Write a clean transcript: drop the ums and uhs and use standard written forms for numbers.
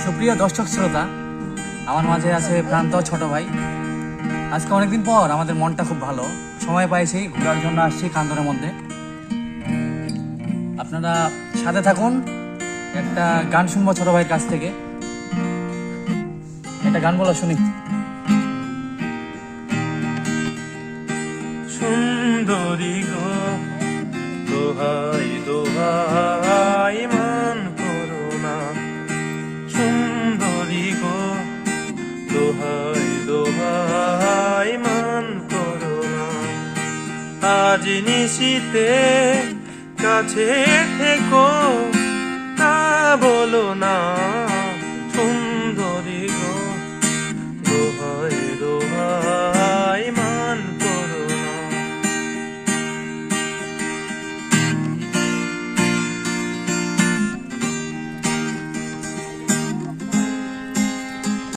সুপ্রিয় দর্শক শ্রোতা, আমার মাঝে আছে প্রান্ত ছোট ভাই। আজকে অনেকদিন পর আমাদের মনটা খুব ভালো, সময় পাইছি ঘোরার জন্য আসছি কান্দরের মধ্যে। আপনারা সাথে থাকুন, একটা গান শুনবো ছোট ভাইয়ের কাছ থেকে। একটা গান বলা শুনি। সুন্দরী গো দোহাই দোহাই মান করো না, সুন্দরী গো দোহাই দোহাই মান করো না। আজ নিশিতে কাছে থেকো